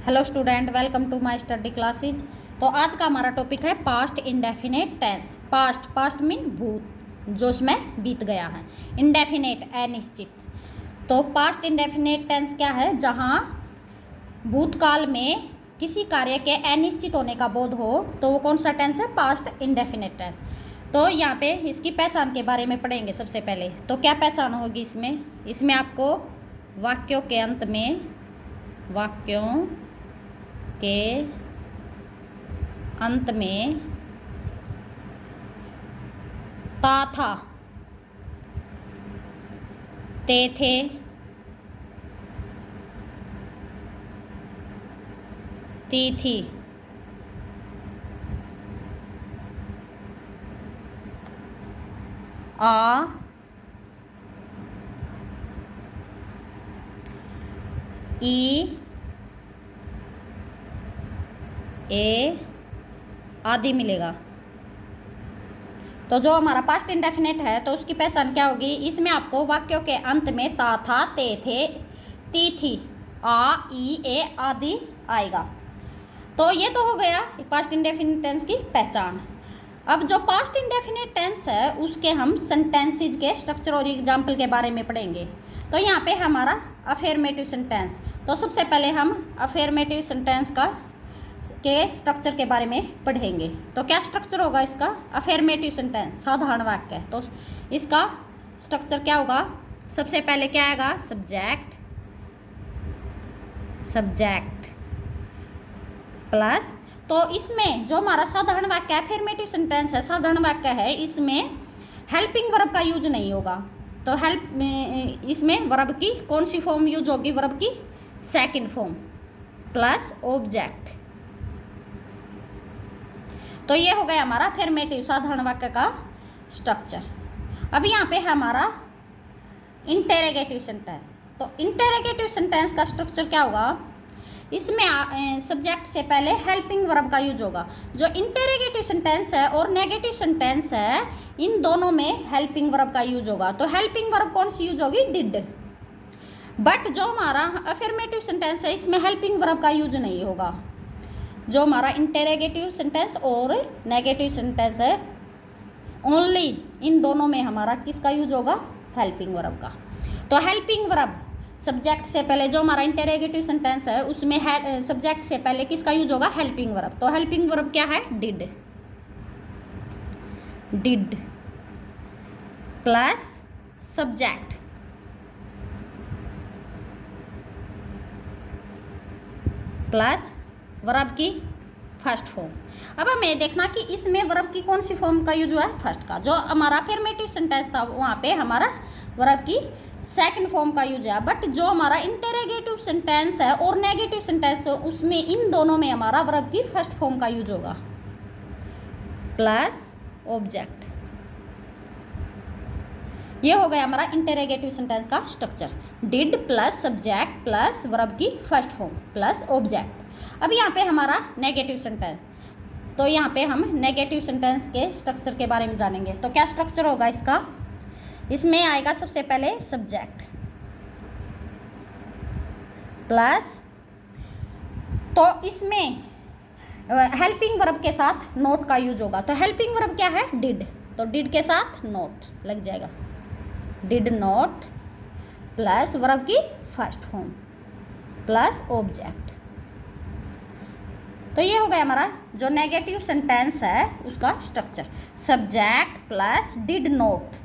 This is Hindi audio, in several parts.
Hello student, welcome to my study classes. तो आज का हमारा टॉपिक है past indefinite tense. Past mean भूत, जो इसमें बीत गया है। इंडेफिनेट अनिश्चित। तो पास्ट इंडेफिनेट टेंस क्या है? जहाँ भूतकाल में किसी कार्य के अनिश्चित होने का बोध हो तो वो कौन सा टेंस है? Past indefinite tense. तो यहाँ पे इसकी पहचान के बारे में पढ़ेंगे सबसे पहले। तो क्या पहचान होगी इसमें आपको वाक्यों के अंत में ता था, ते थे, ती थी, आ, ई, ए आदि मिलेगा। तो जो हमारा पास्ट इंडेफिनेट है तो उसकी पहचान क्या होगी? इसमें आपको वाक्यों के अंत में ता था, ते थे, ती थी, आ, ई, ए आदि आएगा। तो ये तो हो गया पास्ट इंडेफिनिट टेंस की पहचान। अब जो पास्ट इंडेफिनिट टेंस है उसके हम सेंटेंसेस के स्ट्रक्चर और एग्जाम्पल के बारे में पढ़ेंगे। तो यहाँ पे हमारा अफर्मेटिव सेंटेंस। तो सबसे पहले हम अफर्मेटिव सेंटेंस के स्ट्रक्चर के बारे में पढ़ेंगे। तो क्या स्ट्रक्चर होगा इसका? अफर्मेटिव सेंटेंस साधारण वाक्य है तो इसका स्ट्रक्चर क्या होगा? सबसे पहले क्या आएगा? Subject plus. तो इसमें जो हमारा साधारण वाक्य है, अफर्मेटिव सेंटेंस है, साधारण वाक्य है, इसमें हेल्पिंग वर्ब का यूज नहीं होगा। तो इसमें वर्ब की कौन सी फॉर्म यूज होगी? वर्ब की सेकंड फॉर्म प्लस ऑब्जेक्ट। तो ये हो गया हमारा अफर्मेटिव साधारण वाक्य का स्ट्रक्चर। अब यहाँ पे हमारा इंटेरोगेटिव सेंटेंस। तो इंटेरोगेटिव सेंटेंस का स्ट्रक्चर क्या होगा? इसमें सब्जेक्ट से पहले हेल्पिंग वर्ब का यूज होगा। जो इंटेरोगेटिव सेंटेंस है और नेगेटिव सेंटेंस है, इन दोनों में हेल्पिंग वर्ब का यूज होगा। तो हेल्पिंग वर्ब कौन सी यूज होगी? डिड। बट जो हमारा अफर्मेटिव सेंटेंस है इसमें हेल्पिंग वर्ब का यूज नहीं होगा। जो हमारा इंटेरोगेटिव सेंटेंस और नेगेटिव सेंटेंस है, ओनली इन दोनों में हमारा किसका यूज होगा? हेल्पिंग वर्ब का। तो हेल्पिंग वर्ब सब्जेक्ट से पहले, जो हमारा इंटेरोगेटिव सेंटेंस है उसमें सब्जेक्ट से पहले किसका यूज होगा? Helping verb. तो हेल्पिंग वर्ब क्या है? Did plus subject plus verb की फर्स्ट फॉर्म। अब हमें देखना कि इसमें वर्ब की कौन सी फॉर्म का यूज हुआ है? फर्स्ट का। जो हमारा अफर्मेटिव सेंटेंस था वहाँ पे हमारा वर्ब की सेकंड फॉर्म का यूज है। बट जो हमारा इंटेरोगेटिव सेंटेंस है और नेगेटिव सेंटेंस है उसमें इन दोनों में हमारा वर्ब की फर्स्ट फॉर्म का यूज होगा प्लस ऑब्जेक्ट। ये हो गया हमारा इंटेरोगेटिव सेंटेंस का structure. Did plus subject plus verb की फर्स्ट फॉर्म प्लस ऑब्जेक्ट। अब यहाँ पे हमारा नेगेटिव सेंटेंस। तो यहाँ पे हम नेगेटिव सेंटेंस के स्ट्रक्चर के बारे में जानेंगे। तो क्या स्ट्रक्चर होगा इसका? इसमें आएगा सबसे पहले सब्जेक्ट प्लस, तो इसमें हेल्पिंग वर्ब के साथ नोट का यूज होगा। तो हेल्पिंग वर्ब क्या है? डिड। तो डिड के साथ नोट लग जाएगा। डिड नोट प्लस वर्ब की फर्स्ट फॉर्म प्लस ऑब्जेक्ट। तो ये हो गया हमारा जो नेगेटिव सेंटेंस है उसका structure. Subject plus did note,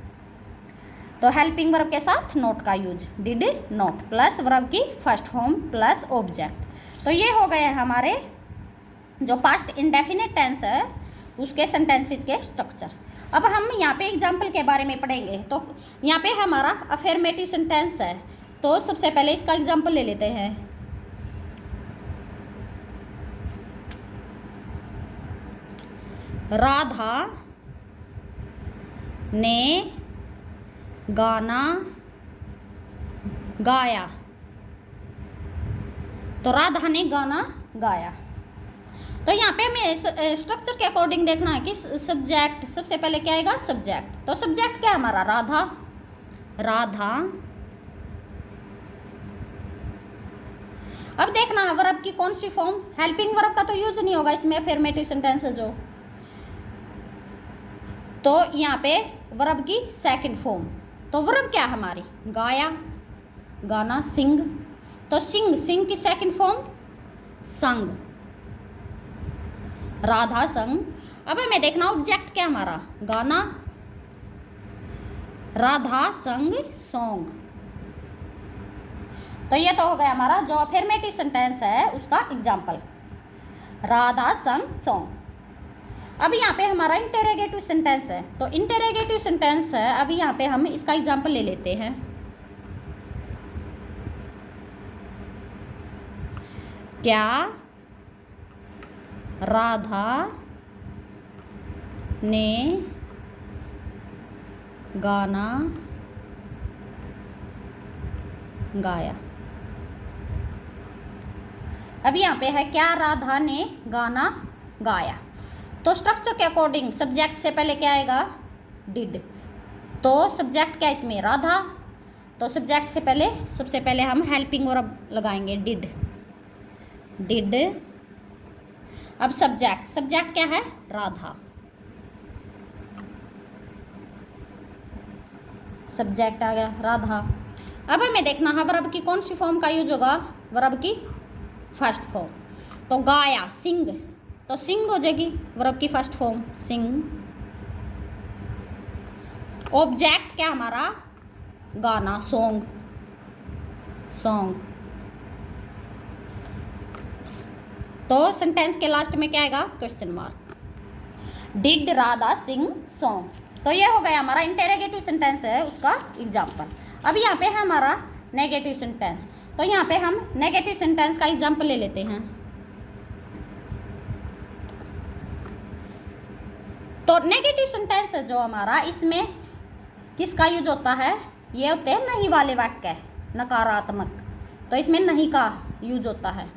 तो हेल्पिंग वर्ब के साथ नोट का use, did note plus verb की फर्स्ट फॉर्म प्लस ऑब्जेक्ट। तो ये हो गए हमारे जो पास्ट इंडेफिनिट टेंस है उसके सेंटेंसेस के स्ट्रक्चर। अब हम यहाँ पे एग्जाम्पल के बारे में पढ़ेंगे। तो यहाँ पे हमारा अफर्मेटिव सेंटेंस है तो सबसे पहले इसका एग्जाम्पल ले लेते हैं। राधा ने गाना गाया। तो राधा ने गाना गाया। तो यहाँ पे हमें स्ट्रक्चर के अकॉर्डिंग देखना है कि सब्जेक्ट सबसे पहले क्या आएगा? सब्जेक्ट। तो सब्जेक्ट क्या है हमारा? राधा। अब देखना है वर्ब की कौन सी फॉर्म, हेल्पिंग वर्ब का तो यूज नहीं होगा इसमें, अफर्मेटिव सेंटेंस है जो, तो यहाँ पे वर्ब की सेकंड फॉर्म, तो वर्ब क्या है हमारी, गाया, गाना, सिंग, तो सिंग, सिंग की सेकंड फॉर्म संग, राधा संग। अब हमें देखना ऑब्जेक्ट क्या हमारा, गाना, राधा संग सॉन्ग। तो ये तो हो गया हमारा जो अफर्मेटिव सेंटेंस है उसका एग्जाम्पल, राधा संग सॉन्ग। अब यहाँ पे हमारा इंटेरोगेटिव सेंटेंस है, तो इंटेरोगेटिव सेंटेंस है, अभी यहाँ पे हम इसका एग्जाम्पल ले लेते हैं। क्या राधा ने गाना गाया। अब यहाँ पे है क्या राधा ने गाना गाया, तो स्ट्रक्चर के अकॉर्डिंग सब्जेक्ट से पहले क्या आएगा, डिड, तो सब्जेक्ट क्या इसमें, राधा, तो सब्जेक्ट से पहले सबसे पहले हम हेल्पिंग वर्ब लगाएंगे, डिड, डिड। अब सब्जेक्ट, सब्जेक्ट क्या है, राधा, सब्जेक्ट आ गया राधा। अब हमें देखना है वर्ब की कौन सी फॉर्म का यूज होगा, वर्ब की फर्स्ट फॉर्म, तो गाया, सिंग, तो सिंग हो जाएगी वर्ब की फर्स्ट फॉर्म, सिंग। ऑब्जेक्ट क्या हमारा, गाना, सॉन्ग, सॉन्ग। तो सेंटेंस के लास्ट में क्या आएगा, question mark, did Radha sing song. तो ये हो गया हमारा इंटेरोगेटिव सेंटेंस है उसका एग्जाम्पल। अब यहाँ पे है हमारा नेगेटिव सेंटेंस, तो यहाँ पे हम नेगेटिव सेंटेंस का एग्जाम्पल ले लेते हैं। तो नेगेटिव सेंटेंस है जो हमारा, इसमें किसका यूज होता है, ये होते हैं नहीं वाले वाक्य, नकारात्मक, तो इसमें नहीं का यूज होता है।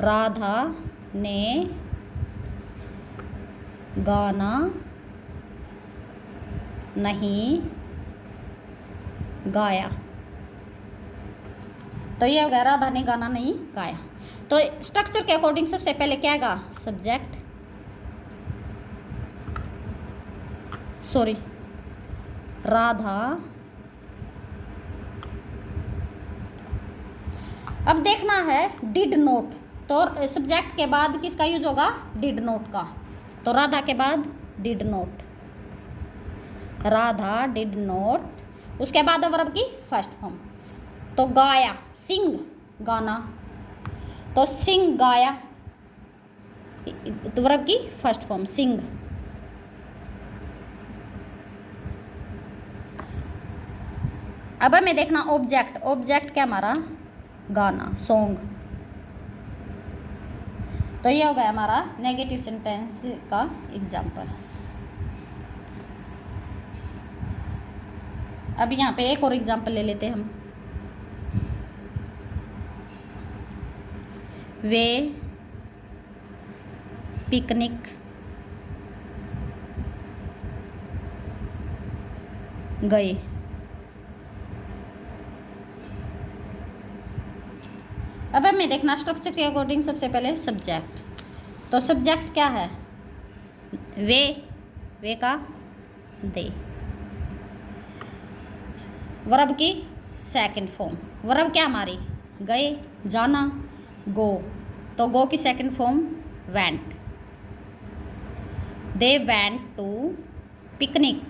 राधा ने गाना नहीं गाया, तो ये हो गया राधा ने गाना नहीं गाया। तो स्ट्रक्चर के अकॉर्डिंग सबसे पहले क्या आएगा, सब्जेक्ट, सॉरी, राधा। अब देखना है डिड नोट, तो सब्जेक्ट के बाद किसका यूज होगा, डिड नोट का, तो राधा के बाद did note, Radha did note. उसके बाद वर्ब की फर्स्ट फॉर्म, तो गाया, सिंग, गाना, तो सिंग गाया, तो वर्ब की फर्स्ट फॉर्म सिंग। अब हमें देखना ऑब्जेक्ट, ऑब्जेक्ट क्या हमारा, गाना, सॉन्ग। तो ये हो गया हमारा नेगेटिव सेंटेंस का एग्जाम्पल। अब यहाँ पे एक और एग्जाम्पल ले लेते हैं हम, वे पिकनिक गए। अब हमें देखना स्ट्रक्चर के अकॉर्डिंग सबसे पहले सब्जेक्ट, तो सब्जेक्ट क्या है, वे, वे का दे। वर्ब की सेकंड फॉर्म, वर्ब क्या हमारी, गए, जाना, गो, तो गो की second form went, they went to picnic.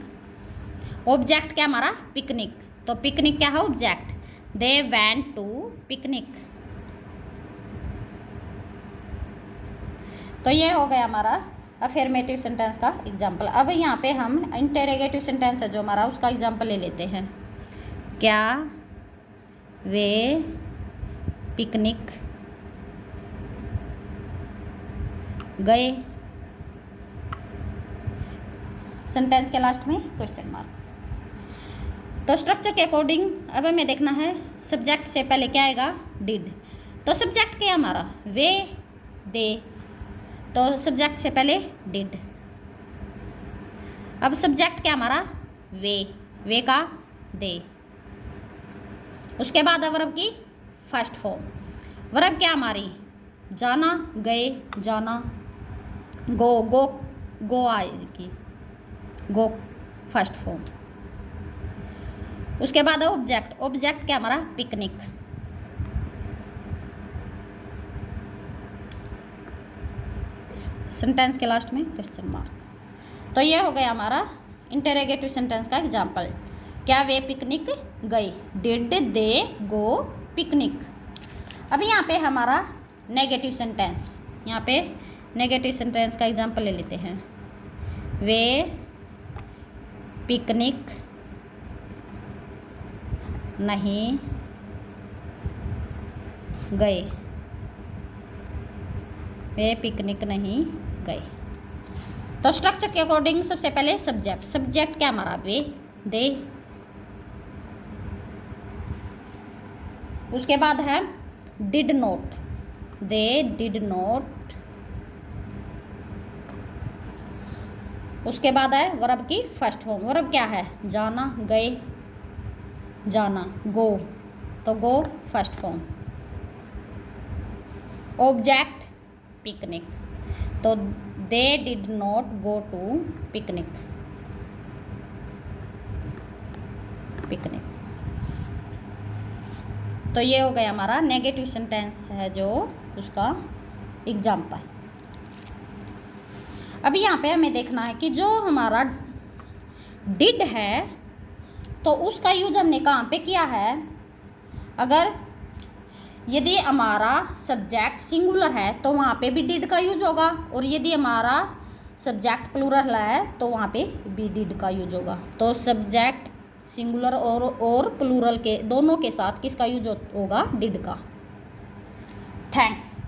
Object क्या हमारा, पिकनिक, तो पिकनिक क्या है, object, they went to picnic. तो ये हो गया हमारा अफर्मेटिव सेंटेंस का एग्जाम्पल। अब यहाँ पे हम इंटेरोगेटिव सेंटेंस है जो हमारा, उसका एग्जाम्पल ले लेते हैं। क्या वे पिकनिक गए, सेंटेंस के लास्ट में क्वेश्चन मार्क। तो स्ट्रक्चर के अकॉर्डिंग अब हमें देखना है सब्जेक्ट से पहले क्या आएगा, डिड, तो सब्जेक्ट क्या हमारा, वे, दे, तो सब्जेक्ट से पहले डिड। अब सब्जेक्ट क्या हमारा, वे, वे का दे। उसके बाद है वर्ब की फर्स्ट फॉर्म। वर्ब क्या हमारी, जाना, गए, जाना, गो आएगी, गो फर्स्ट फॉर्म। उसके बाद है ऑब्जेक्ट। ऑब्जेक्ट क्या हमारा, पिकनिक। सेंटेंस के लास्ट में क्वेश्चन मार्क। तो ये हो गया हमारा इंटरोगेटिव सेंटेंस का एग्जाम्पल। क्या वे पिकनिक गए, डिड दे गो पिकनिक। अभी यहाँ पे हमारा नेगेटिव सेंटेंस, यहाँ पे नेगेटिव सेंटेंस का एग्जाम्पल ले लेते हैं। वे पिकनिक नहीं गए, वे पिकनिक नहीं गए। तो स्ट्रक्चर के अकॉर्डिंग सबसे पहले सब्जेक्ट। सब्जेक्ट क्या हमारा, वे, दे। उसके बाद है did not, they did not. उसके बाद है वर्ब की फर्स्ट फॉर्म। वर्ब क्या है, जाना, गए, जाना, गो, तो go first form. Object picnic, तो they did not go to picnic, picnic. तो ये हो गया हमारा नेगेटिव सेंटेंस है जो उसका एग्जाम्पल। अभी यहाँ पे हमें देखना है कि जो हमारा डिड है तो उसका यूज हमने कहाँ पे किया है। अगर यदि हमारा सब्जेक्ट सिंगुलर है तो वहाँ पे भी डिड का यूज होगा, और यदि हमारा सब्जेक्ट प्लूरल है तो वहाँ पे भी डिड का यूज होगा। तो सब्जेक्ट सिंगुलर और प्लूरल के दोनों के साथ किसका यूज होगा, डिड का। थैंक्स।